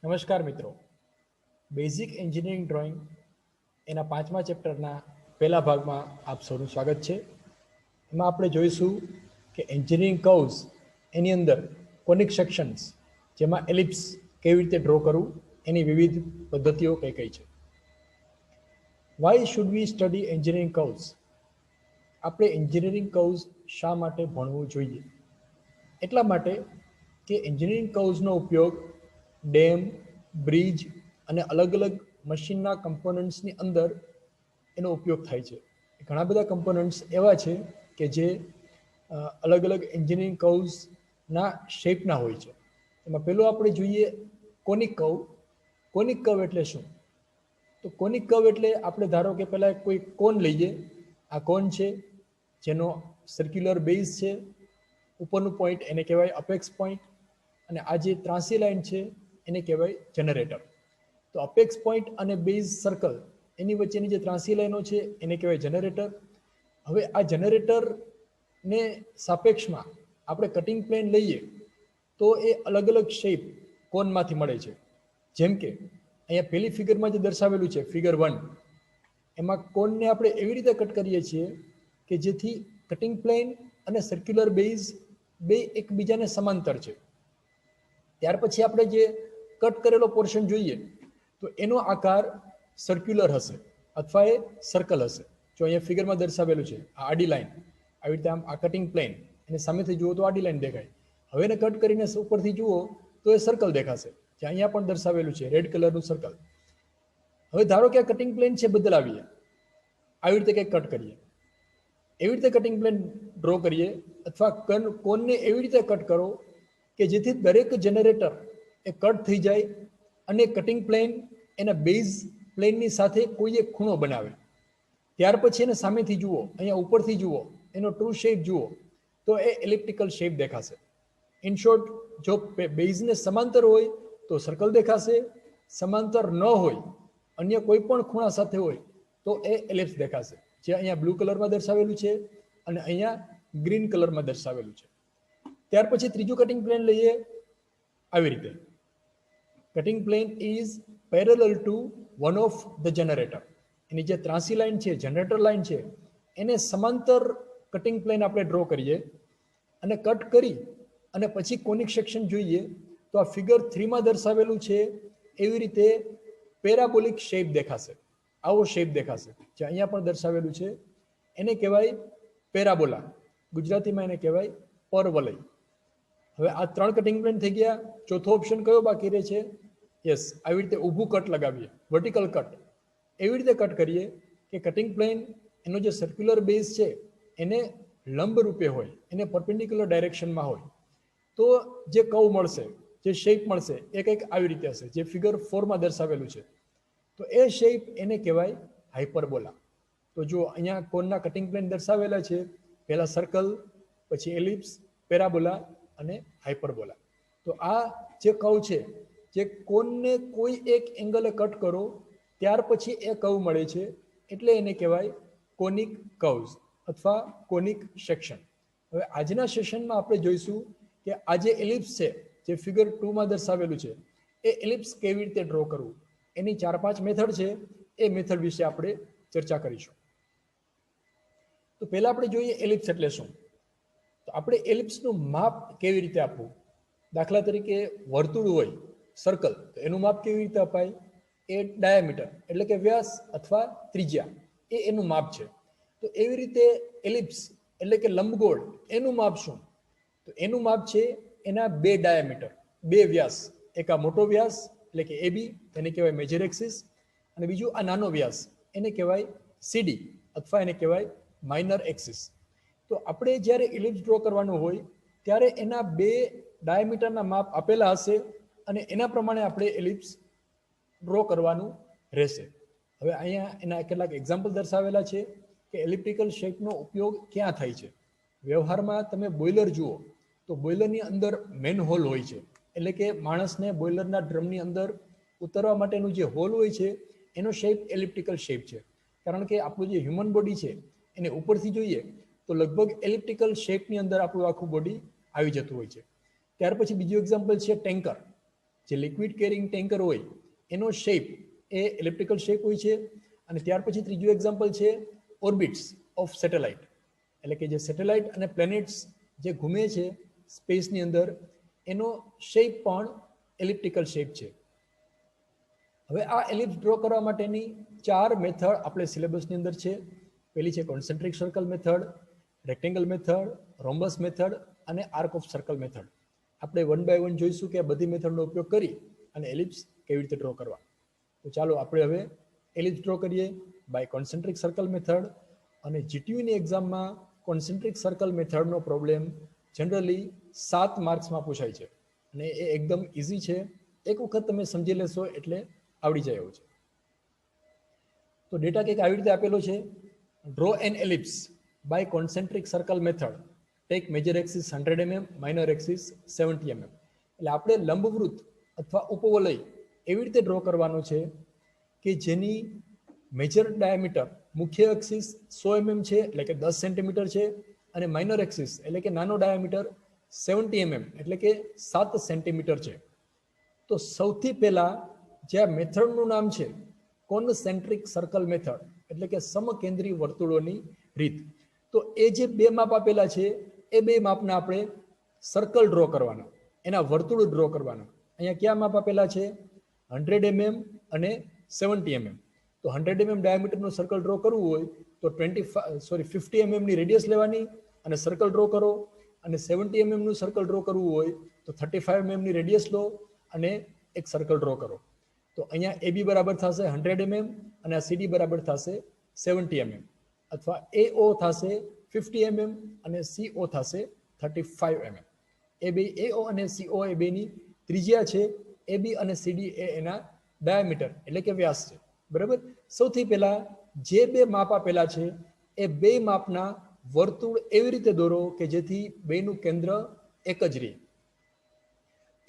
નમસ્કાર મિત્રો, basic engineering drawing એના 5મા ચેપ્ટરના પહેલા ભાગમાં આપ સૌનું સ્વાગત છે. એમાં આપણે જોઈશું કે એન્જિનિયરિંગ કર્વ્સ એની અંદર કોનિક સેક્શન્સ જેમાં એલિપ્સ કેવી રીતે ડ્રો કરવું એની વિવિધ પદ્ધતિઓ કઈ કઈ છે. Why should we study engineering curves? આપણે એન્જિનિયરિંગ કર્વ્સ શા માટે ભણવું જોઈએ? એટલા માટે કે એન્જિનિયરિંગ કર્વ્સનો ઉપયોગ ડેમ, બ્રિજ અને અલગ અલગ મશીનના કમ્પોનન્ટ્સની અંદર એનો ઉપયોગ થાય છે. ઘણા બધા કમ્પોનન્ટ્સ એવા છે કે જે અલગ અલગ એન્જિનિયરિંગ કર્વ્સના શેપના હોય છે. એમાં પહેલું આપણે જોઈએ કોનિક કર્વ. કોનિક કર્વ એટલે શું? તો કોનિક કર્વ એટલે આપણે ધારો કે પહેલાં કોઈ કોન લઈએ. આ કોન છે જેનો સર્ક્યુલર બેઝ છે. ઉપરનું પોઈન્ટ એને કહેવાય અપેક્સ પોઈન્ટ, અને આ જે ત્રાંસી લાઈન છે એને કહેવાય જનરેટર. તો અપેક્સ પોઈન્ટ અને બેઝ સર્કલ એની વચ્ચેની જે ત્રાંસી લાઈનો છે એને કહેવાય જનરેટર. હવે આ જનરેટરને સાપેક્ષમાં આપણે કટિંગ પ્લેન લઈએ તો એ અલગ અલગ શેપ કોનમાંથી મળે છે. જેમ કે અહીંયા પહેલી ફિગરમાં જે દર્શાવેલું છે ફિગર 1, એમાં કોનને આપણે એવી રીતે કટ કરીએ છીએ કે જેથી કટિંગ પ્લેન અને સર્ક્યુલર બેઝ બે એકબીજાને સમાંતર છે. ત્યાર પછી આપણે જે કટ કરેલો પોર્શન જોઈએ તો એનો આકાર સર્ક્યુલર હશે અથવા એ સર્કલ હશે. જો અહીંયા ફિગરમાં દર્શાવેલું છે આ આડી લાઈન, આવી રીતે આમ આ કટિંગ પ્લેન એને સામેથી જુઓ તો આડી લાઈન દેખાય. હવે એને કટ કરીને ઉપરથી જુઓ તો એ સર્કલ દેખાશે, જે અહીંયા પણ દર્શાવેલું છે રેડ કલરનું સર્કલ. હવે ધારો કે આ કટિંગ પ્લેન છે બદલાવીએ, આવી રીતે કંઈક કટ કરીએ, એવી રીતે કટિંગ પ્લેન ડ્રો કરીએ અથવા કોનને એવી રીતે કટ કરો કે જેથી દરેક જનરેટર એ કટ થઈ જાય અને કટિંગ પ્લેન એના બેઝ પ્લેનની સાથે કોઈ એક ખૂણો બનાવે. ત્યાર પછી એને સામેથી જુઓ, અહીંયા ઉપરથી જુઓ, એનો ટ્રુ શેપ જુઓ તો એ એલિપ્ટિકલ શેપ દેખાશે. ઇન શોર્ટ, જો બેઝને સમાંતર હોય તો સર્કલ દેખાશે, સમાંતર ન હોય અન્ય કોઈ પણ ખૂણા સાથે હોય તો એ એલિપ્સ દેખાશે, જે અહીંયા બ્લુ કલરમાં દર્શાવેલું છે અને અહીંયા ગ્રીન કલરમાં દર્શાવેલું છે. ત્યાર પછી ત્રીજું કટિંગ પ્લેન લઈએ, આવી રીતે. Cutting plane is parallel to one of the generator. એની જે ત્રાંસી લાઈન છે, જનરેટર લાઈન છે, એને સમાંતર કટિંગ પ્લેન આપણે ડ્રો કરીએ અને કટ કરી અને પછી કોનિક સેક્શન જોઈએ તો આ ફિગર 3માં દર્શાવેલું છે એવી રીતે પેરાબોલિક શેપ દેખાશે. આવો શેપ દેખાશે, જે અહીંયા પણ દર્શાવેલું છે. એને કહેવાય પેરાબોલા, ગુજરાતીમાં એને કહેવાય પરવલય. હવે આ 3 કટિંગ પ્લેન થઈ ગયા. ચોથો ઓપ્શન કયો બાકી રહે છે? યસ, આવી રીતે ઊભું કટ લગાવીએ, વર્ટિકલ કટ. એવી રીતે કટ કરીએ કે કટિંગ પ્લેન એનો જે સર્ક્યુલર બેઝ છે એને લંબ રૂપે હોય, એને પરપેન્ડિક્યુલર ડાયરેક્શનમાં હોય, તો જે કર્વ મળશે, જે શેપ મળશે એ કંઈક આવી રીતે હશે, જે ફિગર 4માં દર્શાવેલું છે. તો એ શેપ એને કહેવાય હાઇપરબોલા. તો જો અહીંયા કોનના કટિંગ પ્લેન દર્શાવેલા છે, પહેલા સર્કલ, પછી એલિપ્સ, પેરાબોલા અને હાઇપરબોલા. તો આ જે કર્વ છે, જે કોનને કોઈ એક એંગલે કટ કરો ત્યાર પછી એ કર્વ મળે છે, એટલે એને કહેવાય કોનિક કર્વ્સ અથવા કોનિક સેક્શન. હવે આજના સેશનમાં આપણે જોઈશું કે આ જે એલિપ્સ છે, જે ફિગર 2માં દર્શાવેલું છે, એ એલિપ્સ કેવી રીતે ડ્રો કરવું, એની 4-5 મેથડ છે. એ મેથડ વિશે આપણે ચર્ચા કરીશું. તો પહેલા આપણે જોઈએ એલિપ્સ એટલે શું. તો આપણે એલિપ્સનું માપ કેવી રીતે આપવું? દાખલા તરીકે વર્તુળ હોય, સર્કલ, તો એનું માપ કેવી રીતે અપાય? એ ડાયામીટર એટલે કે વ્યાસ અથવા ત્રિજ્યા, એ એનું માપ છે. તો એવી રીતે એલિપ્સ એટલે કે લંબગોળ, એનું માપ શું? તો એનું માપ છે એના 2 ડાયામીટર, 2 વ્યાસ. એક આ મોટો વ્યાસ એટલે કે એબી, એને કહેવાય મેજર એક્સિસ, અને બીજું આ નાનો વ્યાસ, એને કહેવાય સીડી અથવા એને કહેવાય માઇનર એક્સિસ. તો આપણે જ્યારે એલિપ્સ ડ્રો કરવાનું હોય ત્યારે એના 2 ડાયામીટરના માપ આપેલા હશે અને એના પ્રમાણે આપણે એલિપ્સ ડ્રો કરવાનું રહેશે. હવે અહીંયા એના કેટલાક એક્ઝામ્પલ દર્શાવેલા છે કે એલિપ્ટિકલ શેપનો ઉપયોગ ક્યાં થાય છે. વ્યવહારમાં તમે બોઇલર જુઓ તો બોઇલરની અંદર મેન હોલ હોય છે, એટલે કે માણસને બોઇલરના ડ્રમની અંદર ઉતરવા માટેનું જે હોલ હોય છે એનો શેપ એલિપ્ટિકલ શેપ છે. કારણ કે આપણું જે હ્યુમન બોડી છે એને ઉપરથી જોઈએ તો લગભગ એલિપ્ટિકલ શેપની અંદર આપણું આખું બોડી આવી જતું હોય છે. ત્યાર પછી બીજું એક્ઝામ્પલ છે ટેન્કર. જે લિક્વિડ કેરિંગ ટેન્કર હોય એનો શેપ એ ઇલેક્ટ્રિકલ શેપ હોય છે. અને ત્યાર પછી ત્રીજું એક્ઝામ્પલ છે ઓર્બિટ્સ ઓફ સેટેલાઇટ, એટલે કે જે સેટેલાઇટ અને પ્લેનેટ્સ જે ઘૂમે છે સ્પેસની અંદર એનો શેપ પણ એલિપ્ટિકલ શેપ છે. હવે આ એલિપ્સ ડ્રો કરવા માટેની 4 મેથડ આપણે સિલેબસની અંદર છે. પહેલી છે concentric circle method, rectangle method, rhombus method અને આર્ક ઓફ સર્કલ મેથડ. આપણે વન બાય વન જોઈશું કે આ બધી મેથડનો ઉપયોગ કરી અને એલિપ્સ કેવી રીતે ડ્રો કરવા. તો ચાલો આપણે હવે એલિપ્સ ડ્રો કરીએ બાય કોન્સેન્ટ્રિક સર્કલ મેથડ. અને જીટીયુની એક્ઝામમાં કોન્સેન્ટ્રિક સર્કલ મેથડનો પ્રોબ્લેમ જનરલી 7 માર્ક્સમાં પૂછાય છે અને એ એકદમ ઇઝી છે. એક વખત તમે સમજી લેશો એટલે આવડી જાય એવું છે. તો ડેટા કંઈક આવી રીતે આપેલો છે. Draw an ellipse by concentric circle method, take major axis 100 mm, minor axis 70 mm. એટલે આપણે લંબવૃત્ત અથવા ઉપવલય એવી રીતે ડ્રો કરવાનો છે કે જેની મેજર ડાયામીટર મુખ્ય એક્સિસ 100 mm છે, એટલે કે 10 સેન્ટીમીટર છે, અને માઇનર એક્સિસ એટલે કે નાનો ડાયામીટર 70 mm એટલે કે 7 સેન્ટીમીટર છે. તો સૌથી પહેલા જે આ મેથડનું નામ છે કોન્સેન્ટ્રિક સર્કલ મેથડ, એટલે કે સમકેન્દ્રી વર્તુળોની રીત. તો એ જે બે માપ આપેલા છે એ બે માપના આપણે સર્કલ ડ્રો કરવાના, એના વર્તુળ ડ્રો કરવાના. અહીંયા ક્યાં માપ આપેલા છે? 100 mm અને 70 mm. તો 100 mm ડાયામીટરનું સર્કલ ડ્રો કરવું હોય તો 50 mm ની રેડિયસ લેવાની અને સર્કલ ડ્રો કરો. અને 70 mm નું સર્કલ ડ્રો કરવું હોય તો 35 mm ની રેડિયસ લો અને એક સર્કલ ડ્રો કરો. તો અહીંયા AB બરાબર થશે 100 mm અને આ CD બરાબર થશે 70 mm, અથવા AO થશે 50 mm અને CO થશે 35 mm. AO અને CO એ બેની ત્રિજ્યા છે. AB અને CD એ એના ડાયામીટર એટલે કે વ્યાસ છે. બરાબર. સૌથી પહેલા જે બે માપ આપેલા છે એ બે માપના વર્તુળ એવી રીતે દોરો કે જેથી બેનું કેન્દ્ર એક જ રહે.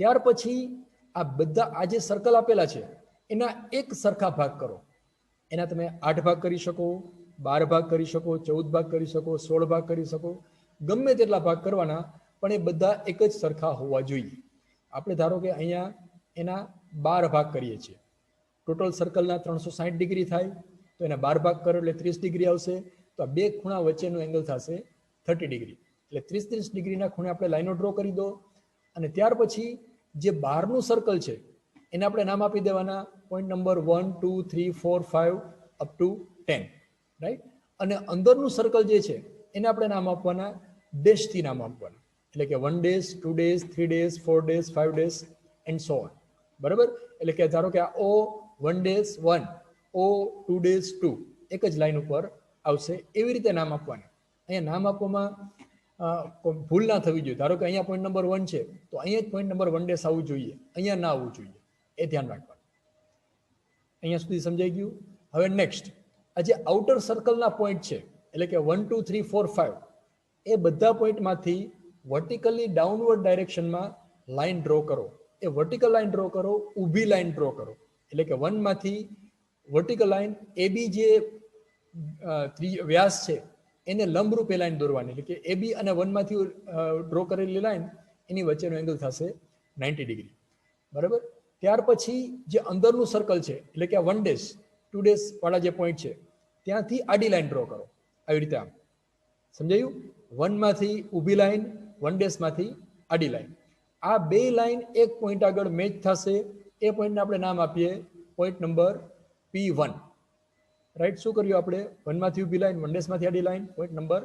ત્યાર પછી આ બધા આ જે સર્કલ આપેલા છે એના એક સરખા ભાગ કરો. એના તમે 8 ભાગ કરી શકો, 12 ભાગ કરી શકો, 14 ભાગ કરી શકો, 16 ભાગ કરી શકો, ગમે તેટલા ભાગ કરવાના, પણ એ બધા એક જ સરખા હોવા જોઈએ. આપણે ધારો કે અહીંયા એના 12 ભાગ કરીએ છીએ. ટોટલ સર્કલના 360 ડિગ્રી થાય તો એના 12 ભાગ કરો એટલે 30 ડિગ્રી આવશે. તો આ બે ખૂણા વચ્ચેનો એંગલ થશે 30 ડિગ્રી. એટલે 30 ડિગ્રીના ખૂણે આપણે લાઈનો ડ્રો કરી દો. અને ત્યાર પછી જે બહારનું સર્કલ છે એને આપણે નામ આપી દેવાના point number 1, 2, 3, 4, 5 up to 10, right. અને અંદરનું સર્કલ જે છે એને આપણે નામ આપવાના ડેશથી નામ આપવાના, એટલે કે 1 days, 2 days, 3 days, 4 days, 5 days and so on. બરાબર. એટલે કે ધારો કે આ O 1 days 1, O 2 days 2 એક જ લાઈન ઉપર આવશે. એવી રીતે નામ આપવાના. અહીંયા નામ આપવામાં ભૂલ ના થવી જોઈએ. ધારો કે અહીંયા પોઈન્ટ નંબર 1 છે તો અહીંયા જ પોઈન્ટ નંબર 1 days આવવું જોઈએ, અહીંયા ના આવવું જોઈએ. એ ધ્યાન રાખવાનું. અહીંયા સુધી સમજાઈ ગયું. હવે નેક્સ્ટ, આ જે આઉટર સર્કલના પોઈન્ટ છે એટલે કે 1, 2, 3, 4, 5 એ બધા પોઈન્ટમાંથી વર્ટિકલી ડાઉનવર્ડ ડાયરેક્શનમાં લાઈન ડ્રો કરો. એ વર્ટિકલ લાઈન ડ્રો કરો, ઊભી લાઈન ડ્રો કરો. એટલે કે 1 માંથી વર્ટિકલ લાઈન AB જે વ્યાસ છે એને લંબરૂપે લાઈન દોરવાની, એટલે કે AB અને 1 માંથી ડ્રો કરેલી લાઈન એની વચ્ચેનો એંગલ થશે 90 ડિગ્રી. બરાબર. ત્યાર પછી જે અંદરનું સર્કલ છે એટલે કે 1 days 2 days વાળા જે પોઈન્ટ છે ત્યાંથી આડી લાઈન ડ્રો કરો. આવી રીતે આમ સમજાયું? 1 માંથી ઊભી લાઈન, 1 days માંથી આડી લાઈન. આ બે લાઈન એક પોઈન્ટ આગળ મેચ થશે. એ પોઈન્ટને આપણે નામ આપીએ પોઈન્ટ નંબર P1. રાઈટ. શું કર્યું આપણે? 1 માંથી ઊભી લાઈન, 1 days માંથી આડી લાઈન, પોઈન્ટ નંબર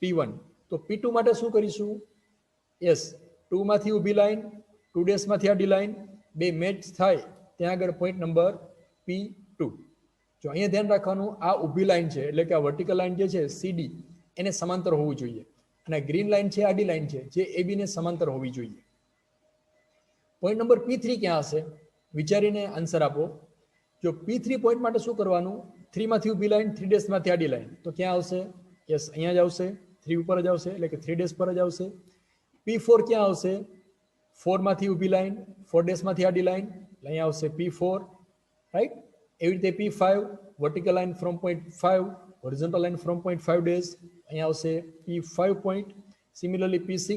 P1. તો P2 માટે શું કરીશું? યસ, 2 માંથી ઊભી લાઈન, 2 days માંથી આડી લાઈન, બે મેચ થાય ત્યાં આગળ પોઈન્ટ નંબર P2. જો અહીંયા ધ્યાન રાખવાનું, આ ઊભી લાઈન છે એટલે કે આ વર્ટિકલ લાઈન જે છે CD એને સમાંતર હોવું જોઈએ, અને ગ્રીન લાઈન છે આડી લાઈન છે જે AB ને સમાંતર હોવી જોઈએ. પોઈન્ટ નંબર P3 ક્યાં હશે? વિચારીને આન્સર આપો. જો P3 પોઈન્ટ માટે શું કરવાનું? 3 માંથી ઊભી લાઈન, 3 days માંથી આડી લાઈન, તો ક્યાં આવશે? યસ, અહીંયા જ આવશે. 3 ઉપર જ આવશે એટલે કે 3 days પર જ આવશે. P4 ક્યાં આવશે? 4 માંથી ઊભી લાઈન, 4 days માંથી આડી લાઈન, અહીંયા આવશે P4, રાઈટ. એવી રીતે P5 vertical line from point 5, horizontal line from point 5 days, અહીંયા આવશે P5 પોઈન્ટ. સિમિલરલી P6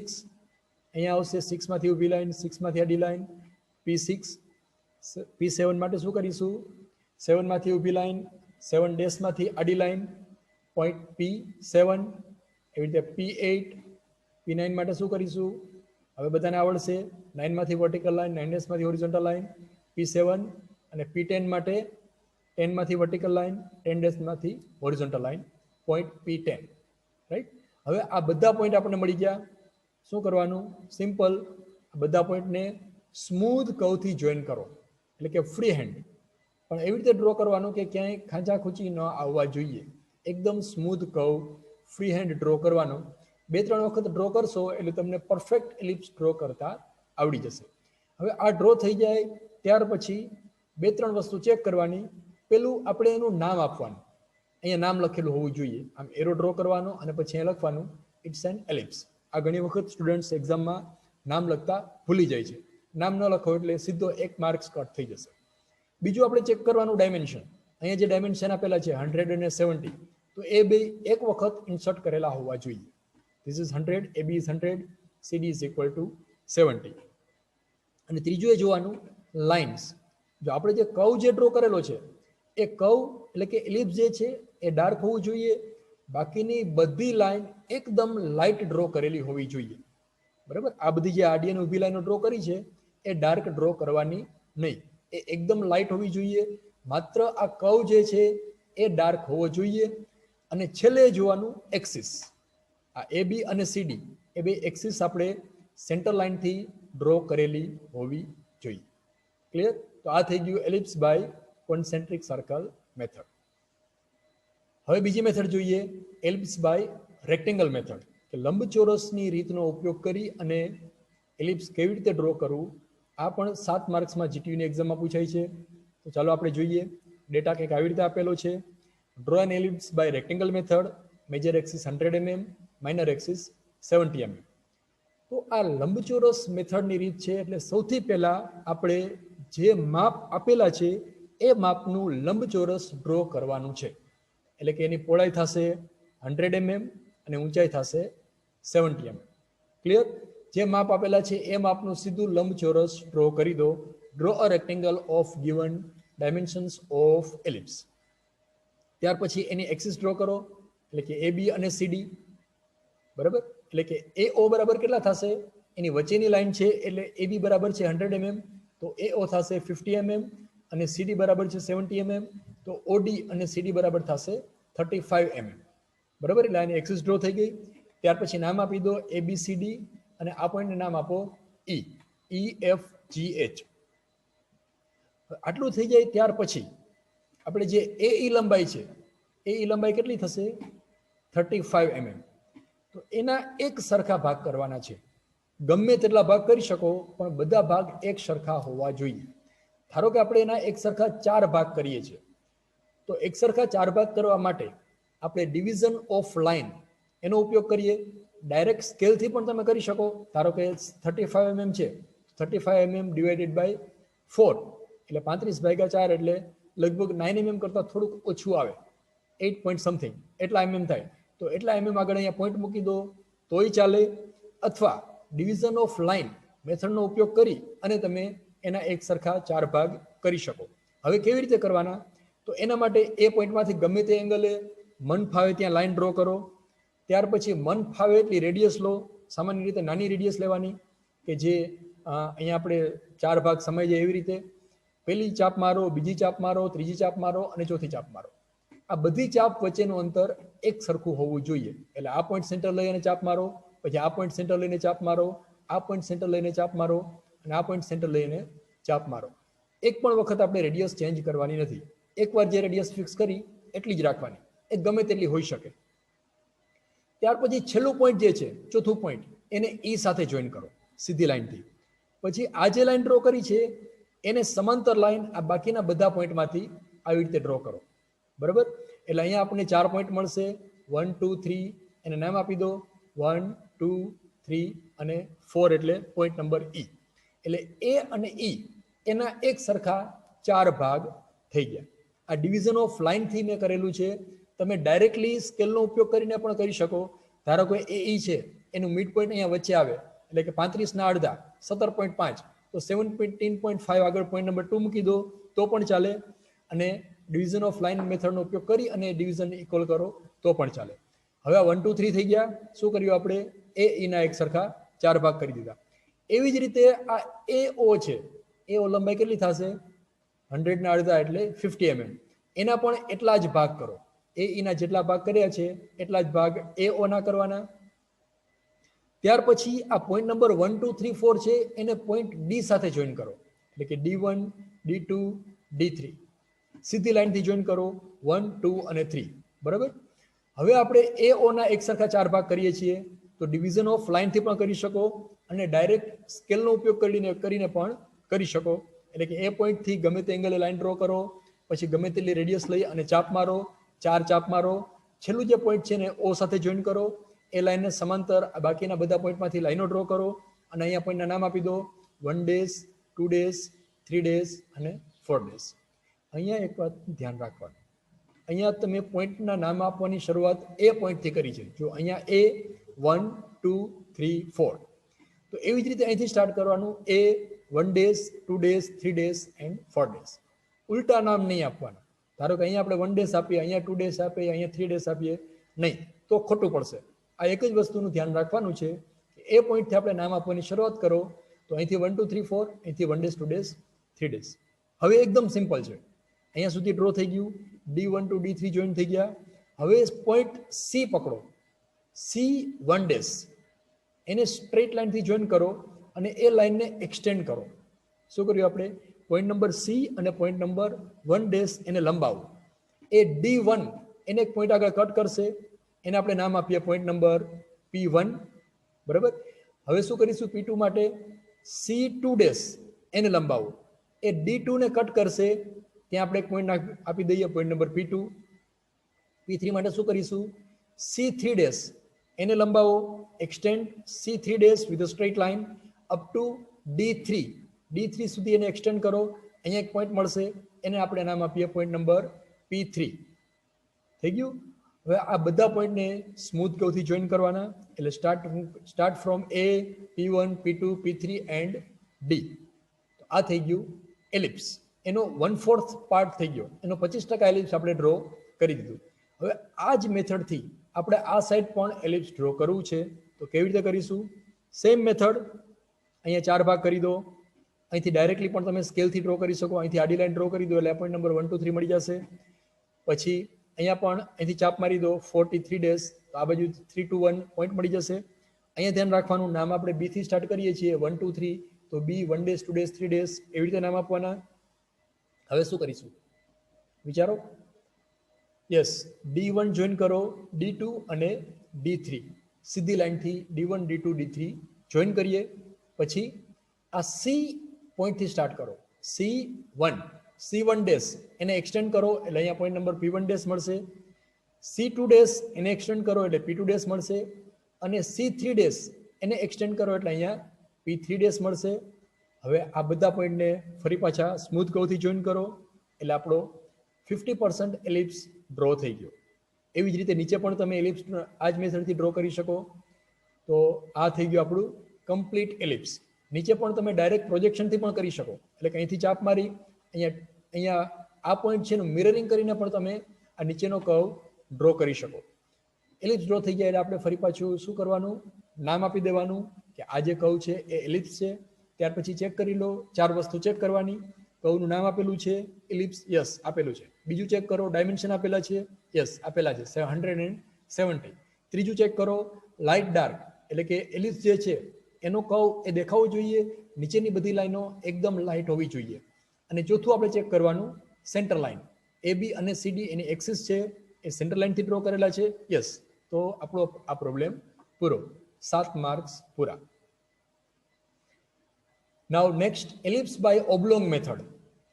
અહીંયા આવશે 6 માંથી ઊભી લાઈન, 6 માંથી આડી લાઈન, P6, P7 માટે શું કરીશું? 7 માંથી ઊભી લાઈન, 7 ડેશમાંથી આડી લાઈન, પોઈન્ટ P7. એવી રીતે P8, P9 માટે શું કરીશું? હવે બધાને આવડશે. 9 માંથી વર્ટિકલ લાઈન, 9 ડેશમાંથી હોરિઝોન્ટલ લાઈન, P7. અને P10 માટે 10 માંથી વર્ટિકલ લાઈન, 10 ડેશમાંથી horizontal line, point P10. Right. હવે આ બધા પોઈન્ટ આપણને મળી ગયા. શું કરવાનું? સિમ્પલ, આ બધા પોઈન્ટને સ્મૂધ કર્વથી જોઈન કરો, એટલે કે ફ્રી હેન્ડ. પણ એવી રીતે ડ્રો કરવાનું કે ક્યાંય ખાંચા ખૂંચી ન આવવા જોઈએ. એકદમ smooth curve free hand draw કરવાનો. 2-3 વખત ડ્રો કરશો એટલે તમને પરફેક્ટ એલિપ્સ ડ્રો કરતા આવડી જશે. હવે આ ડ્રો થઈ જાય ત્યાર પછી 2-3 વસ્તુ ચેક કરવાની. પેલું આપણે એનું નામ આપવાનું. અહીંયા નામ લખેલું હોવું જોઈએ. આમ એરો ડ્રો કરવાનો અને પછી અહીંયા લખવાનું ઇટ્સ એન એલિપ્સ. આ ઘણી વખત સ્ટુડન્ટ્સ એક્ઝામમાં નામ લખતા ભૂલી જાય છે. નામ ન લખો એટલે સીધો 1 માર્ક્સ કટ થઈ જશે. બીજું આપણે ચેક કરવાનું ડાયમેન્શન. અહીંયા જે ડાયમેન્શન આપેલા છે 100 અને 70, તો એ બે એક વખત ઇન્સર્ટ કરેલા હોવા જોઈએ. This is 100, AB is 100, CD is equal to 70. અને ત્રીજું એ જોવાનું લાઇન્સ. જો આપણે જે કર્વ જે ડ્રો કરેલો છે એ કર્વ એટલે કે એલિપ્સ જે છે એ ડાર્ક હોવું જોઈએ. બાકીની બધી લાઈન એકદમ લાઇટ ડ્રો કરેલી હોવી જોઈએ. બરાબર. આ બધી જે આડી અને ઊભી લાઈનો ડ્રો કરી છે એ ડાર્ક ડ્રો કરવાની નહીં, એ એકદમ લાઇટ હોવી જોઈએ. માત્ર આ કર્વ જે છે એ ડાર્ક હોવો જોઈએ. અને છેલ્લે જોવાનું એક્સિસ. આ AB અને CD એ બે એક્સિસ આપણે સેન્ટર લાઇનથી ડ્રો કરેલી હોવી જોઈએ. ક્લિયર? તો આ થઈ ગયું ellipse by concentric circle method. હવે બીજી મેથડ જોઈએ, એલિપ્સ બાય રેક્ટેંગલ મેથડ, કે લંબચોરસની રીતનો ઉપયોગ કરી અને એલિપ્સ કેવી રીતે ડ્રો કરવું. આ પણ 7 માર્ક્સમાં જીટીયુની એક્ઝામમાં પૂછાય છે. તો ચાલો આપણે જોઈએ. ડેટા કંઈક આવી રીતે આપેલો છે. Draw an ellipse by rectangle method, major axis 100 mm, minor axis 70 mm. તો આ લંબચોરસ મેથડની રીત છે. એટલે સૌથી પહેલા આપણે જે માપ આપેલા છે એ માપનું લંબચોરસ ડ્રો કરવાનું છે. એટલે કે એની પહોળાઈ થશે 100 mm અને ઊંચાઈ થશે 70 mm. ક્લિયર? જે માપ આપેલા છે એ માપનું સીધું લંબચોરસ ડ્રો કરી દો. Draw a rectangle of given dimensions of ellipse. ત્યાર પછી એની એક્સિસ ડ્રો કરો, એટલે કે AB અને CD. બરાબર. એટલે કે AO બરાબર કેટલા થશે? એની વચ્ચેની લાઈન છે એટલે AB બરાબર છે 100 mm, તો AO થશે 50 mm. અને CD બરાબર છે 70 mm, તો OD અને CD બરાબર થશે 35 mm. બરાબર. એટલે આની એક્સિસ ડ્રો થઈ ગઈ. ત્યાર પછી નામ આપી દો ABCD અને આ પોઈન્ટને નામ આપો EFGH. આટલું થઈ જાય ત્યાર પછી આપણે જે AE લંબાઈ છે, AE લંબાઈ કેટલી થશે? 35 mm. તો એના એક સરખા ભાગ કરવાના છે. ગમે તેટલા ભાગ કરી શકો, પણ બધા ભાગ એક સરખા હોવા જોઈએ. ધારો કે આપણે એના એક સરખા 4 ભાગ કરીએ છીએ, તો એક સરખા 4 ભાગ કરવા માટે આપણે ડિવિઝન ઓફ લાઇન એનો ઉપયોગ કરીએ. ડાયરેક્ટ સ્કેલથી પણ તમે કરી શકો. ધારો કે 35 mm છે, 35 mm ડિવાઇડેડ બાય 4 એટલે 35/4 એટલે લગભગ 9 mm કરતાં થોડુંક ઓછું આવે, 8 પોઈન્ટ સમથિંગ એટલા mm થાય. તો એટલા mm આગળ અહીંયા પોઈન્ટ મૂકી દો તોય ચાલે. અથવા ડિવિઝન ઓફ લાઇન મેથડનો ઉપયોગ કરી અને તમે એના એક સરખા 4 ભાગ કરી શકો. હવે કેવી રીતે કરવાના? તો એના માટે એ પોઈન્ટમાંથી ગમે તે એંગલે મન ફાવે ત્યાં લાઇન ડ્રો કરો. ત્યાર પછી મન ફાવે એટલી રેડિયસ લો. સામાન્ય રીતે નાની રેડિયસ લેવાની, કે જે અહીંયા આપણે 4 ભાગ સમાઈ જાય એવી રીતે. પહેલી ચાપ મારો, બીજી ચાપ મારો, ત્રીજી ચાપ મારો અને ચોથી ચાપ મારો. આ બધી ચાપ વચ્ચેનું અંતર એક સરખું હોવું જોઈએ. એટલે આ પોઈન્ટ સેન્ટર લઈ અને ચાપ મારો, પછી આ પોઈન્ટ સેન્ટર લઈને ચાપ મારો, આ પોઈન્ટ સેન્ટર લઈને ચાપ મારો અને આ પોઈન્ટ સેન્ટર લઈને ચાપ મારો. એક પણ વખત આપણે રેડિયસ ચેન્જ કરવાની નથી. એકવાર જે રેડિયસ ફિક્સ કરી એટલી જ રાખવાની, એ ગમે તેટલી હોઈ શકે. ત્યાર પછી છેલ્લું પોઈન્ટ જે છે, ચોથું પોઈન્ટ, એને E સાથે જોઈન કરો સીધી લાઈનથી. પછી આ જે લાઈન ડ્રો કરી છે એને સમાંતર લાઈન આ બાકીના બધા પોઈન્ટમાંથી આવી રીતે ડ્રો કરો. બરાબર. એટલે અહીંયા આપણને 4 પોઈન્ટ મળશે, 1 2 3. એને નામ આપી દો 1 2 3 અને 4 એટલે પોઈન્ટ નંબર E. એટલે A અને E એના એક સરખા 4 ભાગ થઈ ગયા. આ ડિવિઝન ઓફ લાઇનથી મેં કરેલું છે. તમે ડાયરેક્ટલી સ્કેલનો ઉપયોગ કરીને પણ કરી શકો. ધારો કે AE છે, એનું મિડ પોઈન્ટ અહીંયા વચ્ચે આવે, એટલે કે 35 ના અડધા 17.5, તો તો 17.5 આગળ પોઈન્ટ નંબર 2 મૂકી દો તો પણ ચાલે, અને ડિવિઝન ઓફ લાઇન મેથડનો ઉપયોગ કરી અને ડિવિઝન ઇક્વલ કરો તો પણ ચાલે. હવે આ 1 2 3 થઈ ગયા. શું કર્યું આપણે? એ ઈના એક સરખા 4 ભાગ કરી દીધા. એવી જ રીતે આ AO છે, AO લંબાઈ કેટલી થશે? 100 ના અડધા એટલે 50 mm. એના પણ એટલા જ ભાગ કરો. AE ના જેટલા ભાગ કર્યા છે એટલા જ ભાગ AO ના કરવાના. ત્યાર પછી આ પોઈન્ટ નંબર 1 2 3 4 છે એને પોઈન્ટ D સાથે જોઈન કરો, એટલે કે D1 D2 D3 સીધી લાઈનથી જોઈન કરો 1 2 અને 3. બરાબર. હવે આપણે AO ના એક સરખા 4 ભાગ કરીએ છીએ, તો ડિવિઝન ઓફ લાઇનથી પણ કરી શકો અને ડાયરેક્ટ સ્કેલનો ઉપયોગ કરીને પણ કરી શકો. એટલે કે એ પોઈન્ટથી ગમે તે એંગલે લાઈન ડ્રો કરો, પછી ગમે તેટલી રેડિયસ લઈ અને ચાપ મારો, 4 ચાપ મારો, છેલ્લું જે પોઈન્ટ છે ને O સાથે જોઈન કરો, એ લાઈનને સમાંતર બાકીના બધા પોઈન્ટમાંથી લાઈનો ડ્રો કરો અને અહીંયા પોઈન્ટના નામ આપી દો 1 days 2 days 3 days અને 4 days. અહીંયા એક વાત ધ્યાન રાખવાનું, અહીંયા તમે પોઈન્ટના નામ આપવાની શરૂઆત એ પોઈન્ટથી કરી છે. જો અહીંયા A 1 2 3 4, તો એવી જ રીતે અહીંથી સ્ટાર્ટ કરવાનું A 1 days 2 days 3 days and 4 days. ઉલટા નામ નહીં આપવાના. ધારો કે અહીંયા આપણે 1 days આપીએ, અહીંયા 2 days આપીએ, અહીંયા 3 days આપીએ, નહીં તો ખોટું પડશે. આ એક જ વસ્તુનું ધ્યાન રાખવાનું છે કે એ પોઈન્ટથી આપણે નામ આપવાની શરૂઆત કરો, તો અહીંથી 1 2 3 4, અહીંથી 1 days 2 days 3 days. હવે એકદમ સિમ્પલ છે. અહીંયા સુધી ડ્રો થઈ ગયું, D1 to D3 જોઈન થઈ ગયા. હવે પોઈન્ટ C પકડો, C 1 days, એને સ્ટ્રેટ લાઇનથી જોઈન કરો અને એ લાઇનને એક્સટેન્ડ કરો. શું કર્યું આપણે? પોઈન્ટ નંબર C અને પોઈન્ટ નંબર 1 days એને લંબાવો. એ D1 એને એક પોઈન્ટ આગળ કટ કરશે, એને આપણે નામ આપીએ પોઈન્ટ નંબર P1. બરાબર. હવે શું કરીશું? P2 માટે C2 days એને લંબાવો. એ D2 ને કટ કરશે, ત્યાં આપણે એક પોઈન્ટ આપી દઈએ પોઈન્ટ નંબર P2. P3 માટે શું કરીશું? C3 days એને લંબાવો, extend C3 days with a straight line up to D3. D3 સુધી એને એક્સટેન્ડ કરો, અહીંયા એક પોઈન્ટ મળશે, એને આપણે નામ આપીએ પોઈન્ટ નંબર P3. થઈ ગયું. હવે આ બધા પોઈન્ટને સ્મૂથ કર્વથી જોઈન કરવાના, એટલે start from A, P1, P2, P3 and D. તો આ થઈ ગયું એલિપ્સ. એનો 1/4 પાર્ટ થઈ ગયો, એનો 25% એલિપ્સ આપણે ડ્રો કરી દીધું. હવે આ જ મેથડથી આપણે આ સાઈડ પણ એલિપ્સ ડ્રો કરવું છે, તો કેવી રીતે કરીશું? Same method. અહીંયા 4 ભાગ કરી દો. અહીંથી ડાયરેક્ટલી પણ તમે સ્કેલથી ડ્રો કરી શકો, અહીંથી આડી લાઈન ડ્રો કરી દો એટલે પોઈન્ટ નંબર 1 2 3 મળી જશે. પછી અહીંયા પણ અહીંથી ચાપ મારી દો 43 days, તો આ બાજુ 3 2 1 પોઈન્ટ મળી જશે. અહીંયા ધ્યાન રાખવાનું, નામ આપણે B થી સ્ટાર્ટ કરીએ છીએ 1 2 3, તો B 1 days 2 days 3 days એવી રીતે નામ આપવાના. હવે શું કરીશું વિચારો? યસ, D1 જોઈન કરો, D2 અને D3 સીધી લાઈનથી D1 D2 D3 જોઈન કરીએ. પછી આ C પોઈન્ટથી સ્ટાર્ટ કરો, C1 days એને એક્સટેન્ડ કરો એટલે અહીંયા પોઈન્ટ નંબર P1 days મળશે. C2 days એને એક્સટેન્ડ કરો એટલે P2 days મળશે, અને C3 days એને એક્સટેન્ડ કરો એટલે અહીંયા P3 days મળશે. હવે આ બધા પોઈન્ટને ફરી પાછા સ્મૂથ કર્વથી જોઈન કરો એટલે આપણો 50% એલિપ્સ ડ્રો થઈ ગયો. એવી જ રીતે નીચે પણ તમે એલિપ્સ આ જ મેથડથી ડ્રો કરી શકો. તો આ થઈ ગયું આપણું કમ્પ્લીટ એલિપ્સ. નીચે પણ તમે ડાયરેક્ટ પ્રોજેક્શનથી પણ કરી શકો, એટલે કે અહીંથી ચાપ મારી અહીંયા આ પોઈન્ટ છે એનું મિરરિંગ કરીને પણ તમે આ નીચેનો કર્વ ડ્રો કરી શકો. એલિપ્સ ડ્રો થઈ ગયા એટલે આપણે ફરી પાછું શું કરવાનું? નામ આપી દેવાનું કે આ જે કર્વ છે એ એલિપ્સ છે. ત્યાર પછી ચેક કરી લો, 4 વસ્તુ ચેક કરવાની. કર્વનું નામ આપેલું છે એલિપ્સ, યસ આપેલું છે. બીજું ચેક કરો, ડાયમેન્શન આપેલા છે, યસ આપેલા છે 170. ત્રીજું ચેક કરો, લાઇટ ડાર્ક, એટલે કે એલિપ્સ જે છે એનો કર્વ એ દેખાવો જોઈએ, નીચેની બધી લાઈનો એકદમ લાઇટ હોવી જોઈએ. અને ચોથું આપણે ચેક કરવાનું સેન્ટર લાઇન, AB અને CD એની એક્સિસ છે એ સેન્ટર લાઇનથી ડ્રો કરેલા છે, યસ. તો આપણો આ પ્રોબ્લેમ પૂરો, 7 માર્ક્સ પૂરા. Now next, ellipse by oblong method.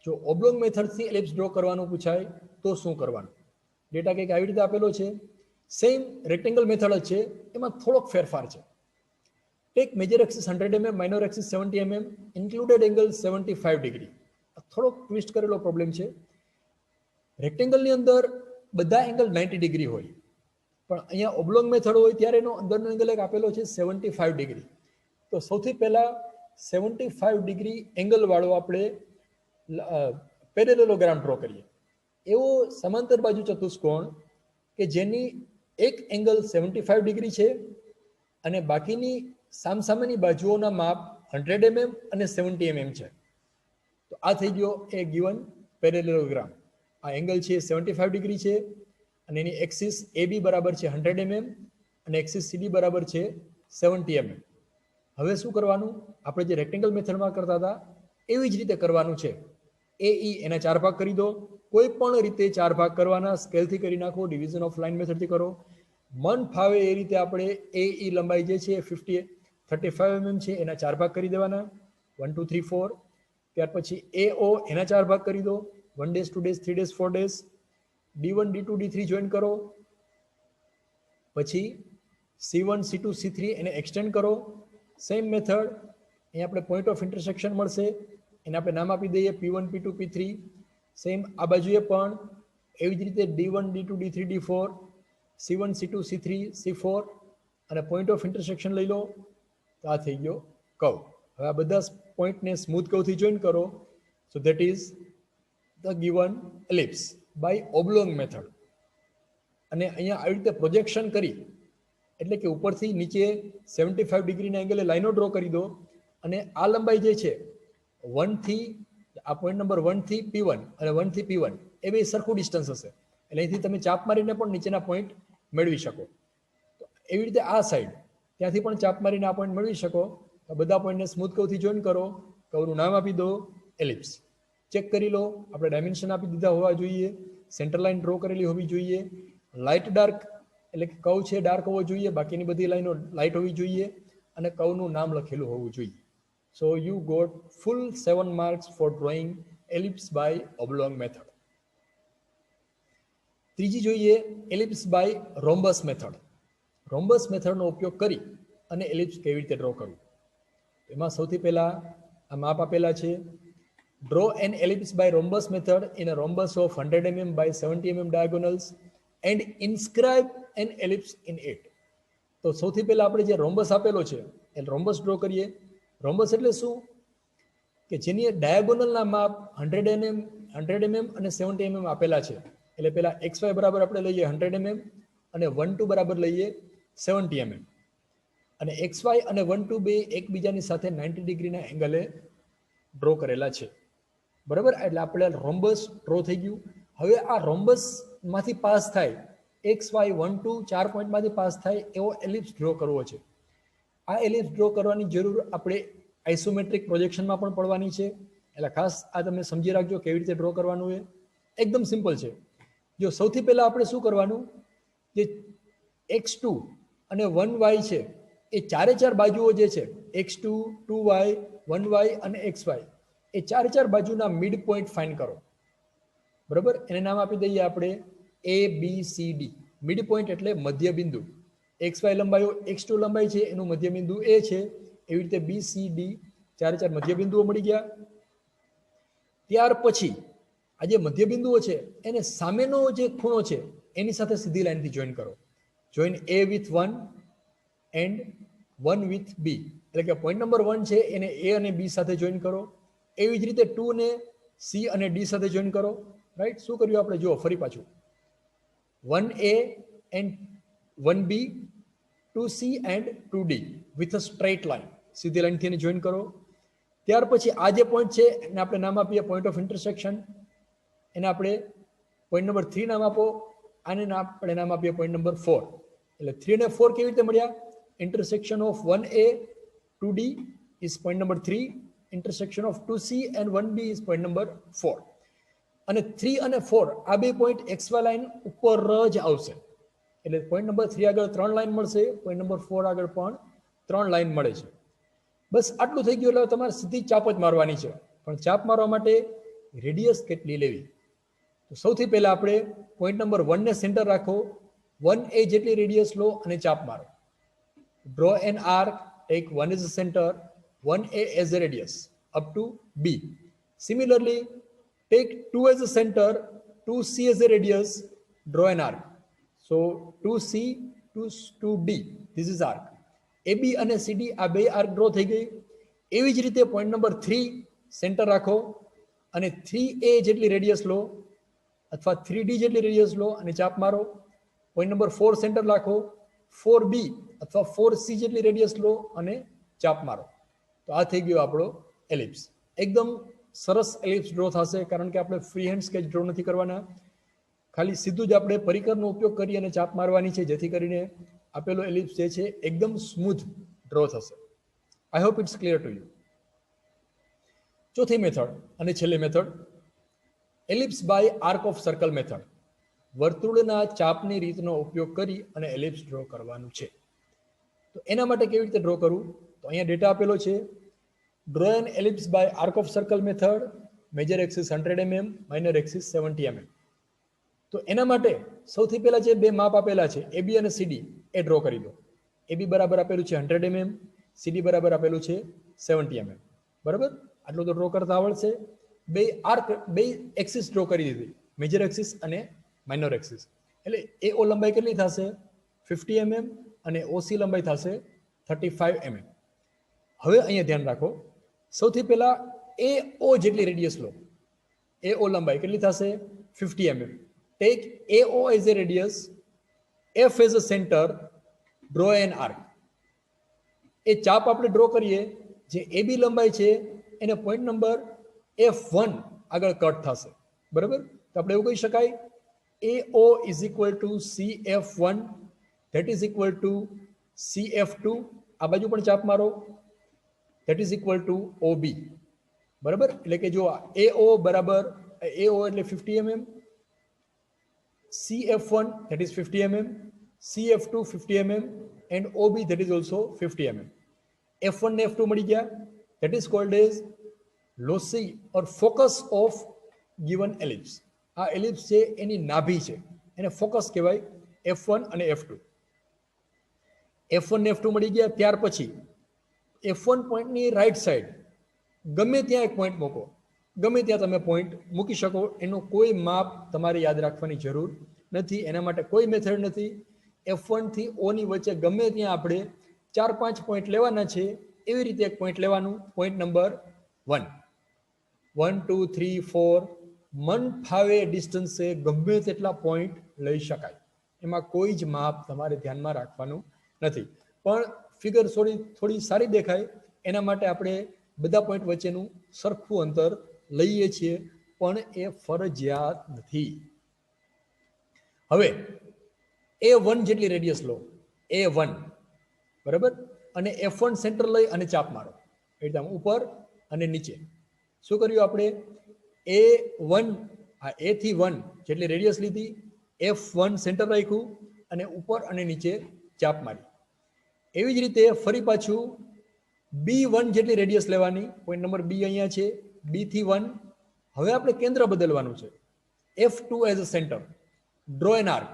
જો ઓબ્લોંગ મેથડથી એલિપ્સ ડ્રો કરવાનું પૂછાય તો શું કરવાનું? ડેટા કંઈક આવી રીતે આપેલો છે, સેમ રેક્ટેંગલ મેથડ જ છે, એમાં થોડોક ફેરફાર છે. Take major axis 100 mm, minor axis 70 mm, included angle 75 degree. થોડોક ટ્વિસ્ટ કરેલો પ્રોબ્લેમ છે. રેક્ટેંગલની અંદર બધા એંગલ 90 ડિગ્રી હોય, પણ અહીંયા ઓબ્લોંગ મેથડ હોય ત્યારે એનો અંદરનો એંગલ એક આપેલો છે 75 ડિગ્રી. તો સૌથી પહેલા 75 ડિગ્રી એંગલ વાળો આપણે પેરેલેલોગ્રામ ડ્રો કરીએ. એવો સમાંતર બાજુ ચતુષ્કોણ કે જેની એક એંગલ 75 ડિગ્રી છે અને બાકીની સામસામેની બાજુઓના માપ 100 mm અને 70 mm છે. તો આ થઈ ગયો એ ગિવન પેરેલેલોગ્રામ. આ એંગલ છે 75 ડિગ્રી છે અને એની એક્સિસ AB બરાબર છે 100 mm અને એક્સિસ CD બરાબર છે 70 mm. હવે શું કરવાનું? આપણે જે રેક્ટેંગલ મેથડમાં કરતા હતા એવી જ રીતે કરવાનું છે. AE એના 4 ભાગ કરી દો. કોઈ પણ રીતે 4 ભાગ કરવાના, સ્કેલથી કરી નાખો, ડિવિઝન ઓફ લાઇન મેથડથી કરો. મન ફાવે એ રીતે આપણે AE લંબાઈ જે છે 35 mm છે એના 4 ભાગ કરી દેવાના, 1 2 3 4. ત્યાર પછી AO એના 4 ભાગ કરી દો, 1 dash 2 dash 3 dash 4 dash. D1 D2 D3 join કરો. પછી C1 C2 C3 એને એક્સટેન્ડ કરો. સેમ મેથડ અહીંયા આપણે પોઈન્ટ ઓફ ઇન્ટરસેક્શન મળશે, એને આપણે નામ આપી દઈએ P1 P2 P3. સેમ આ બાજુએ પણ એવી જ રીતે D1 D2 D3 D4, C1 C2 C3 C4 અને પોઈન્ટ ઓફ ઇન્ટરસેક્શન લઈ લો. તો આ થઈ ગયો કર્વ. હવે આ બધા પોઈન્ટને સ્મૂથ કર્વથી જોઈન કરો. So that is the given ellipse by oblong method. અને અહીંયા આવી રીતે પ્રોજેક્શન કરી એટલે કે ઉપરથી નીચે 75 ડિગ્રીના એંગલે લાઈનો ડ્રો કરી દો અને આ લંબાઈ જે છે 1 થી આ પોઈન્ટ નંબર 1 થી P1 અને 1 થી P1 એ બે સરખું ડિસ્ટન્સ હશે, એટલે અહીંથી તમે ચાપ મારીને પણ નીચેના પોઈન્ટ મેળવી શકો. તો એવી રીતે આ સાઈડ ત્યાંથી પણ ચાપ મારીને આ પોઈન્ટ મેળવી શકો. તો બધા પોઈન્ટને સ્મૂથ કર્વથી જોઈન કરો. કર્વનું નામ આપી દો એલિપ્સ. ચેક કરી લો, આપણે ડાયમેન્શન આપી દીધા હોવા જોઈએ, સેન્ટર લાઈન ડ્રો કરેલી હોવી જોઈએ, લાઇટ ડાર્ક એટલે કે કર્વ છે ડાર્ક હોવો જોઈએ, બાકીની બધી લાઈનો લાઇટ હોવી જોઈએ અને કર્વનું નામ લખેલું હોવું જોઈએ. So you got full 7 marks for drawing ellipse by oblong method. ત્રીજી જોઈએ ellipse by rhombus method. Rhombus મેથડનો ઉપયોગ કરી અને એલિપ્સ કેવી રીતે ડ્રો કરવું? એમાં સૌથી પહેલા આ માપ આપેલા છે. Draw an ellipse by rhombus method in a rhombus of 100 mm by 70 mm diagonals and inscribe an ellipse in it. તો સૌથી પહેલા આપણે જે રોમ્બસ આપેલો છે એ રોમ્બસ ડ્રો કરીએ. રોમ્બસ એટલે શું? કે જેની ડાયાગોનલના માપ 100 mm અને 70 mm આપેલા છે. એટલે પહેલા XY બરાબર આપણે લઈએ 100 mm અને 1 2 બરાબર લઈએ 70 mm. અને XY અને 1 2 બે એકબીજાની સાથે 90 ડિગ્રીના એંગલે ડ્રો કરેલા છે. બરાબર, એટલે આપણે રોમ્બસ ડ્રો થઈ ગયું. હવે આ રોમ્બસમાંથી પાસ થાય XY 1 2 4 પોઈન્ટમાંથી પાસ થાય એવો એલિપ્સ ડ્રો કરવો છે. આ એલિપ્સ ડ્રો કરવાની જરૂર આપણે આઇસોમેટ્રિક પ્રોજેક્શનમાં પણ પડવાની છે. એટલે ખાસ આ તમે સમજી રાખજો કેવી રીતે ડ્રો કરવાનું છે. એકદમ સિમ્પલ છે. જો સૌથી પહેલા આપણે શું કરવાનું, જે x2 અને 1y છે એ ચારે ચાર બાજુઓ જે છે x2 2y 1y અને xy એ ચાર બાજુના મિડ પોઈન્ટ ફાઇન્ડ કરો. બરાબર, એને નામ આપી દઈએ આપણે ABCD. મિડ પોઈન્ટ એટલે મધ્ય બિંદુ. XY લંબાઈઓ x2 લંબાઈ છે એનું મધ્ય બિંદુ A છે. એવી રીતે BCD ચાર મધ્ય બિંદુઓ મળી ગયા. ત્યાર પછી આ જે મધ્ય બિંદુઓ છે એને સામેનો જે ખૂણો છે એની સાથે સીધી લાઈનથી જોઈન કરો. Join A with 1 and 1 with B. એટલે કે પોઈન્ટ નંબર 1 છે એને A અને B સાથે જોઈન કરો. એવી જ રીતે 2 ને C અને D સાથે જોઈન કરો. રાઈટ, શું કર્યું આપણે? જુઓ ફરી પાછું 1A and 1B 2C and 2D with a straight line. સીધી લાઈનથી એને જોઈન કરો. ત્યાર પછી આ જે પોઈન્ટ છે એને આપણે નામ આપીએ પોઈન્ટ ઓફ ઇન્ટરસેક્શન. એને આપણે પોઈન્ટ નંબર 3 નામ આપો. આને આપણે નામ આપીએ પોઈન્ટ નંબર 4. એટલે 3 અને 4 કેવી રીતે મળ્યા? Intersection of 1A 2D is point number 3. Intersection of 2C and 1B is point number 4. અને 3 અને 4 આ બે પોઈન્ટ XY લાઈન ઉપર જ આવશે. એટલે પોઈન્ટ નંબર 3 આગળ 3 લાઈન મળશે, પોઈન્ટ નંબર 4 આગળ પણ 3 લાઈન મળે છે. બસ આટલું થઈ ગયું. એટલે તમારે સીધી ચાપ જ મારવાની છે. પણ ચાપ મારવા માટે રેડિયસ કેટલી લેવી? તો સૌથી પહેલા આપણે પોઈન્ટ નંબર 1 ને સેન્ટર રાખો, 1A જેટલી રેડિયસ લો અને ચાપ મારો. Draw an arc, take 1 as a center, 1A as a radius up to B. Similarly, take 2 as a center, 2C as a radius, draw an arc. So 2C to 2D, this is arc. AB અને CD આ બે arc draw થઈ ગઈ. એવી જ રીતે point number 3 centre રાખો અને 3A જેટલી રેડિયસ લો અથવા 3D જેટલી રેડિયસ લો અને ચાપ મારો. પોઈન્ટ નંબર 4 સેન્ટર રાખો, 4B અથવા 4C જેટલી રેડિયસ લો અને ચાપ મારો. તો આ થઈ ગયો આપણો એલિપ્સ. એકદમ સરસ એલિપ્સ ડ્રો થશે, કારણ કે આપણે ફ્રી હેન્ડ સ્કેચ ડ્રો નથી કરવાના, ખાલી સીધું જ આપણે પરિકરનો ઉપયોગ કરી અને ચાપ મારવાની છે, જેથી કરીને આપેલો એલિપ્સ જે છે એકદમ સ્મૂથ ડ્રો થશે. I hope it's clear to you. ચોથી મેથડ અને છેલ્લી method, ellipse by arc of circle method. વર્તુળના ચાપની રીતનો ઉપયોગ કરી અને એલિપ્સ ડ્રો કરવાનું છે. તો એના માટે કેવી રીતે ડ્રો કરવું? તો અહીંયા ડેટા આપેલો છે. Draw an ellipse by arc of circle method, major axis 100 mm, minor axis 70 mm. તો એના માટે સૌથી પહેલા જે બે માપ આપેલા છે AB અને CD એ ડ્રો કરી દો. AB બરાબર આપેલું છે 100 mm, CD બરાબર આપેલું છે 70 mm. બરાબર, આટલું તો ડ્રો કરતા આવડશે. બે આર્ક, બે એક્સિસ ડ્રો કરી દીધી, મેજર એક્સિસ અને માઇનર એક્સિસ. એટલે AO લંબાઈ કેટલી થશે? 50 mm અને OC લંબાઈ થશે 35 mm. હવે અહીંયા ધ્યાન રાખો, સૌથી પહેલા AO જેટલી રેડિયસ લો. AO લંબાઈ કેટલી થશે? 50 mm. Take AO as a radius, F as a center, draw an arc. એ ચાપ આપણે ડ્રો કરીએ, જે AB લંબાઈ છે એને પોઈન્ટ નંબર F1 આગળ કટ થશે. બરાબર, તો આપણે એવું કહી શકાય AO is equal to CF1, that is equal to CF2. આ બાજુ પણ ચાપ મારો, that is equal to OB. બરાબર, એટલે કે જો AO બરાબર, AO એટલે 50 mm, CF1 that is 50 mm, CF2 50 mm and OB that is also 50 mm. F1 ને F2 મળી ગયા, that is called as loci or focus of given ellipse. આ એલિપ્સ છે એની નાભી છે, એને ફોકસ કહેવાય, F1 અને F2. F1 ને F2 મળી ગયા. ત્યાર પછી F1 પોઈન્ટની રાઈટ સાઈડ ગમે ત્યાં એક પોઈન્ટ મૂકો, ગમે ત્યાં તમે પોઈન્ટ મૂકી શકો, એનું કોઈ માપ તમારે યાદ રાખવાની જરૂર નથી, એના માટે કોઈ મેથડ નથી. F1 થી O ની વચ્ચે ગમે ત્યાં આપણે 4-5 પોઈન્ટ લેવાના છે, એવી રીતે એક પોઈન્ટ લેવાનું, પોઈન્ટ નંબર 1. 1, 2, 3, 4 મન ફાવે ડિસ્ટન્સે ગમે તેટલા પોઈન્ટ લઈ શકાય, એમાં કોઈ જ માપ તમારે ધ્યાનમાં રાખવાનું નથી. પણ ફિગર થોડી સારી દેખાય એના માટે આપણે બધા પોઈન્ટ વચ્ચેનું સરખું અંતર લઈએ છીએ, પણ એ ફરજિયાત નથી. હવે A1 જેટલી રેડિયસ લો, A1, બરાબર, અને F1 સેન્ટર લઈ અને ચાપ મારો, એકદમ ઉપર અને નીચે. શું કર્યું આપણે? A1, આ A થી 1 જેટલી રેડિયસ લીધી, F1 સેન્ટર રાખ્યું અને ઉપર અને નીચે ચાપ મારી. એવી જ રીતે ફરી પાછું B1 જેટલી રેડિયસ લેવાની, પોઈન્ટ નંબર B અહીંયા છે, B થી 1. હવે આપણે કેન્દ્ર બદલવાનું છે, F2 as a centre, draw an arc.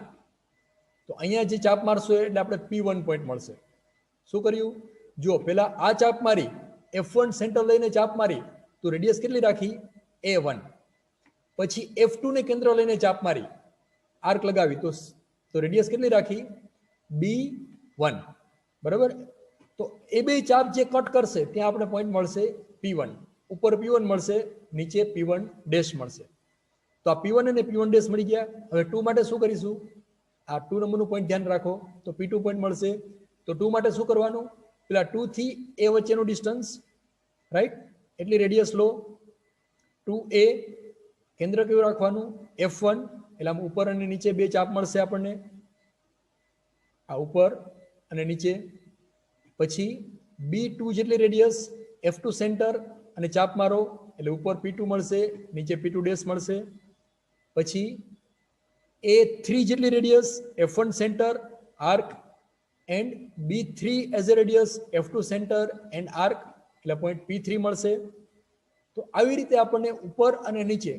તો અહીંયા જે ચાપ મારશો એટલે આપણે P1 પોઈન્ટ મળશે. શું કર્યું? જો પેલા આ ચાપ મારી, F1 સેન્ટર લઈને ચાપ મારી, તો રેડિયસ કેટલી રાખી? A1. પછી F2 ને કેન્દ્ર લઈને ચાપ મારી, આર્ક લગાવી, તો રેડિયસ કેટલી રાખી? B1. બરાબર, તો એ બે ચાપ જે કટ કરશે ત્યાં આપણે પોઈન્ટ મળશે P1. ઉપર P1 મળશે, નીચે P1 ડેશ મળશે. તો આ P1 અને P1 ડેશ મળી ગયા. હવે 2 માટે શું કરીશું? આ 2 નંબરનું પોઈન્ટ ધ્યાન રાખો, તો P2 પોઈન્ટ મળશે. તો 2 માટે શું કરવાનું? પેલા 2 થી A વચ્ચેનું ડિસ્ટન્સ, રાઈટ, એટલી રેડિયસ લો. 2A કેન્દ્ર કયું રાખવાનું? F1. એટલે આમ ઉપર અને નીચે બે ચાપ મળશે આપણને, આ ઉપર અને નીચે. પછી B2 જેટલી રેડિયસ, F2 સેન્ટર અને ચાપ મારો, એટલે ઉપર P2 મળશે, નીચે P2 ડેશ મળશે. પછી A3 જેટલી radius, F1 centre, arc, and B3 as a radius, F2 centre and arc, એટલે પોઈન્ટ P3 મળશે. તો આવી રીતે આપણને ઉપર અને નીચે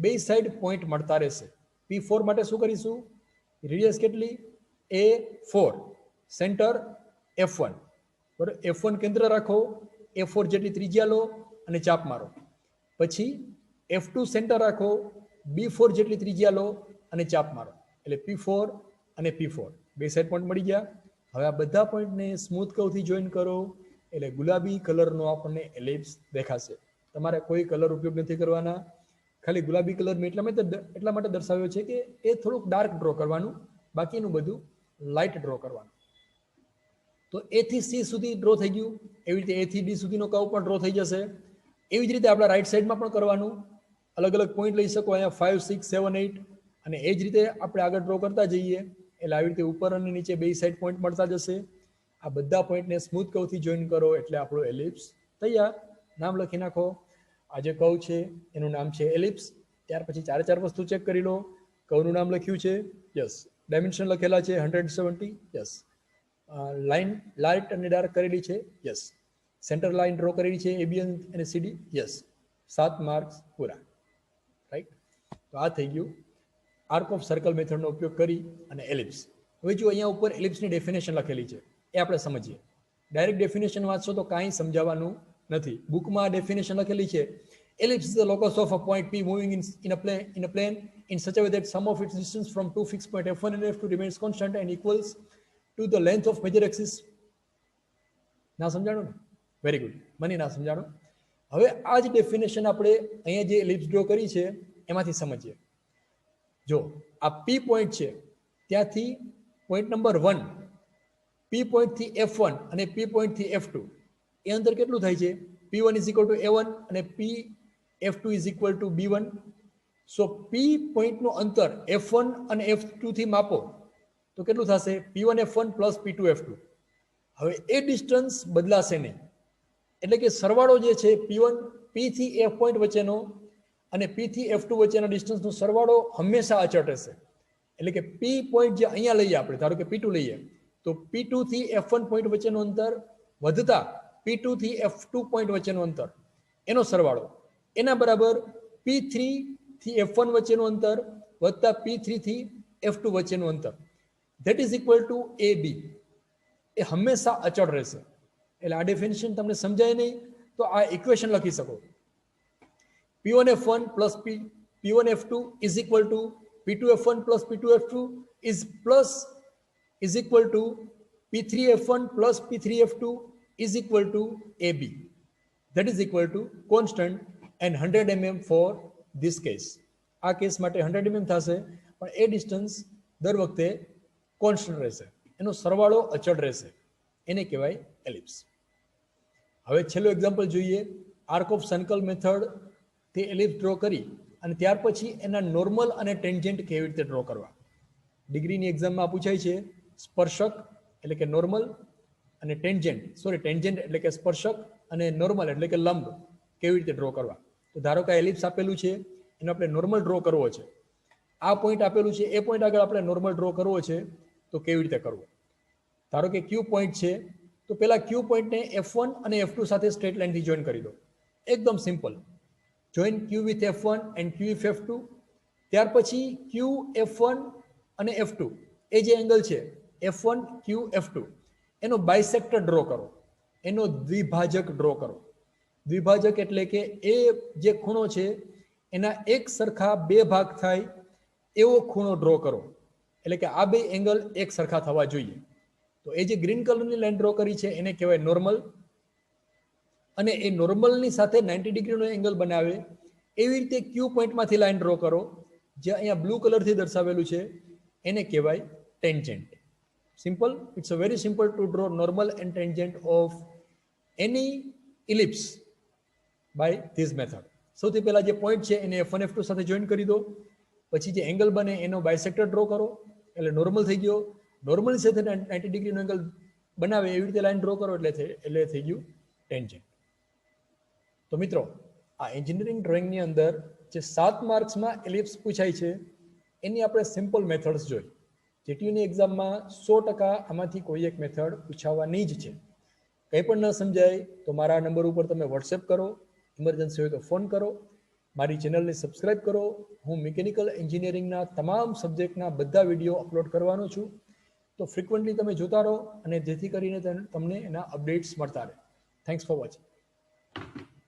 બે સાઈડ પોઈન્ટ મળતા રહેશે. P4 માટે શું કરીશું? રેડિયસ કેટલી? A4, centre F1. બરાબર, F1 કેન્દ્ર રાખો, A4 જેટલી ત્રિજ્યા લો અને ચાપ મારો. પછી F2 સેન્ટર રાખો, B4 જેટલી ત્રિજ્યા લો અને ચાપ મારો, એટલે P4 અને P4 બે સાઈડ પોઈન્ટ મળી ગયા. હવે આ બધા પોઈન્ટને સ્મૂથ કર્વથી જોઈન કરો, એટલે ગુલાબી કલરનો આપણને એલિપ્સ દેખાશે. તમારે કોઈ કલર ઉપયોગ નથી કરવાના, ખાલી ગુલાબી કલર મેં એટલા માટે દર્શાવ્યો છે કે એ થોડુંક ડાર્ક ડ્રો કરવાનું, બાકીનું બધું લાઇટ ડ્રો કરવાનું. તો એ થી સી સુધી ડ્રો થઈ ગયું, એવી રીતે એ થી ડી સુધીનો કર્વ પણ ડ્રો થઈ જશે. એવી જ રીતે આપણે રાઈટ સાઈડમાં પણ કરવાનું, અલગ અલગ પોઈન્ટ લઈ શકો અહીંયા 5, 6, 7, 8, અને એ જ રીતે આપણે આગળ ડ્રો કરતા જઈએ એટલે આવી રીતે ઉપર અને નીચે બે સાઈડ પોઈન્ટ મળતા જશે. આ બધા પોઈન્ટને સ્મૂથ કર્વથી જોઈન કરો એટલે આપણો એલિપ્સ તૈયાર. નામ લખી નાખો. આ જે કર્વ છે એનું નામ છે એલિપ્સ. ત્યાર પછી ચારે વસ્તુ ચેક કરી લો. કર્વનું નામ લખ્યું છે, યસ. ડાયમેન્શન લખેલા છે 170, યસ. લાઇન લાઇટ અને ડાર્ક કરેલી છે, યસ. સેન્ટર લાઇન ડ્રો કરેલી છે એબી અને સીડી, યસ. 7 માર્ક્સ પૂરા, રાઈટ. તો આ થઈ ગયું આર્ક ઓફ સર્કલ મેથડનો ઉપયોગ કરી અને એલિપ્સ. હવે જો અહીંયા ઉપર એલિપ્સની ડેફિનેશન લખેલી છે એ આપણે સમજીએ. ડાયરેક્ટ ડેફિનેશન વાંચશો તો કાંઈ સમજાવવાનું નથી. બુકમાં આ ડેફિનેશન લખેલી છે, ellipse is the locus of a point P moving in a plane in such a way that sum of its distance from two fixed point F1 and F2 remains constant and equals to the length of major axis. ના સમજાણું ને? Very good, મને ના સમજાણું. હવે આ જ definition આપણે અહીંયા જે એલિપ્સ ડ્રો કરી છે એમાંથી સમજીએ. જો આ P પોઈન્ટ છે ત્યાંથી પોઈન્ટ નંબર 1 P પોઈન્ટથી F1 અને P પોઈન્ટથી F2 એ અંતર કેટલું થાય છે? P1 is equal to A1 અને F2 is equal to B1. So P પોઈન્ટનું અંતર F1 અને F2 થી માપો તો કેટલું થશે? P1 F1 plus P2 F2. હવે એ ડિસ્ટન્સ બદલાશે નહીં, એટલે કે સરવાળો જે છે P1 P થી F પોઈન્ટ વચ્ચેનો અને P થી F2 વચ્ચેનો ડિસ્ટન્સનો સરવાળો હંમેશા અચળ રહેશે. એટલે કે P પોઈન્ટ જે અહીંયા લઈએ આપણે, ધારો કે P2 લઈએ, તો P2 થી F1 પોઈન્ટ વચ્ચેનું અંતર વધતા P2 થી F2 પોઈન્ટ વચ્ચેનું અંતર એનો સરવાળો એના બરાબર P3 થી F1 વચ્ચેનું અંતર વત્તા P3 થી F2 વચ્ચેનું અંતર, that is equal to AB. એ હંમેશા અચળ રહેશે. એટલે આ ડેફિનેશન તમને સમજાય નહીં તો આ ઇક્વેશન લખી શકો. P1 F1 plus P1 F2 is equal to P2 F1 plus P2 F2 is equal to P3 F1 plus P3 F2 is equal to AB. That is equal to constant and 100 mm for this case. આ case માટે 100 mm થશે, પણ એ distance દર વખતે constant રહેશે, એનો સરવાળો અચળ રહેશે. એને કહેવાય એલિપ્સ. હવે છેલ્લું એક્ઝામ્પલ જોઈએ. આર્ક ઓફ સર્કલ મેથડ તે એલિપ્સ ડ્રો કરી અને ત્યાર પછી એના નોર્મલ અને ટેન્જન્ટ કેવી રીતે ડ્રો કરવા. ડિગ્રીની એક્ઝામમાં પૂછાય છે સ્પર્શક એટલે કે નોર્મલ અને ટેન્જન્ટ એટલે કે સ્પર્શક અને નોર્મલ એટલે કે લંબ કેવી રીતે ડ્રો કરવા. તો ધારો કે એલિપ્સ આપેલું છે, એનો આપણે નોર્મલ ડ્રો કરવો છે. આ પોઈન્ટ આપેલું છે, એ પોઈન્ટ આગળ આપણે નોર્મલ ડ્રો કરવો છે, તો કેવી રીતે કરવો. ધારો કે Q પોઈન્ટ છે, તો પહેલા Q પોઈન્ટને F1 અને F2 સાથે સ્ટ્રેટ લાઇનથી જોઈન કરી દો. એકદમ simple. Join Q with F1 and Q with F2. ત્યાર પછી Q F1 અને F2 એ જે એંગલ છે F1 Q F2 એનો બાયસેક્ટર ડ્રો કરો, એનો દ્વિભાજક ડ્રો કરો. દ્વિભાજક એટલે કે એ જે ખૂણો છે એના એક સરખા બે ભાગ થાય એવો ખૂણો ડ્રો કરો. એટલે કે આ બે એંગલ એક સરખા થવા જોઈએ. તો એ જે ગ્રીન કલરની લાઈન ડ્રો કરી છે એને કહેવાય નોર્મલ, અને એ નોર્મલની સાથે 90 ડિગ્રીનો એંગલ બનાવે એવી રીતે Q પોઈન્ટમાંથી લાઈન ડ્રો કરો, જે અહીંયા બ્લુ કલરથી દર્શાવેલું છે, એને કહેવાય tangent. Simple. It's a very simple to draw normal and tangent of any ellipse by this method. સૌથી પહેલા જે પોઈન્ટ છે એને F1 F2 સાથે જોઈન કરી દો, પછી જે એંગલ બને એનો બાયસેક્ટર ડ્રો કરો એટલે નોર્મલ થઈ ગયો. નોર્મલની સાથે 90 ડિગ્રીનો એંગલ બનાવે એવી રીતે લાઈન ડ્રો કરો એટલે થઈ ગયું ટેન્જન્ટ. તો મિત્રો, આ એન્જિનિયરિંગ ડ્રોઈંગની અંદર જે 7 માર્ક્સમાં એલિપ્સ પૂછાય છે એની આપણે સિમ્પલ મેથડ્સ જોઈ. જેટીયુની એક્ઝામમાં 100% આમાંથી કોઈ એક મેથડ પૂછાવાની જ છે. કંઈ પણ ન સમજાય તો મારા નંબર ઉપર તમે વોટ્સએપ કરો, ઇમરજન્સી હોય તો ફોન કરો, મારી ચેનલને સબસ્ક્રાઇબ કરો. હું મિકેનિકલ એન્જિનિયરિંગના તમામ સબ્જેક્ટના બધા વિડીયો અપલોડ કરવાનો છું, તો ફ્રિકવન્ટલી તમે જોતા રહો અને જેથી કરીને તમને એના અપડેટ્સ મળતા રહે. Thanks for watching.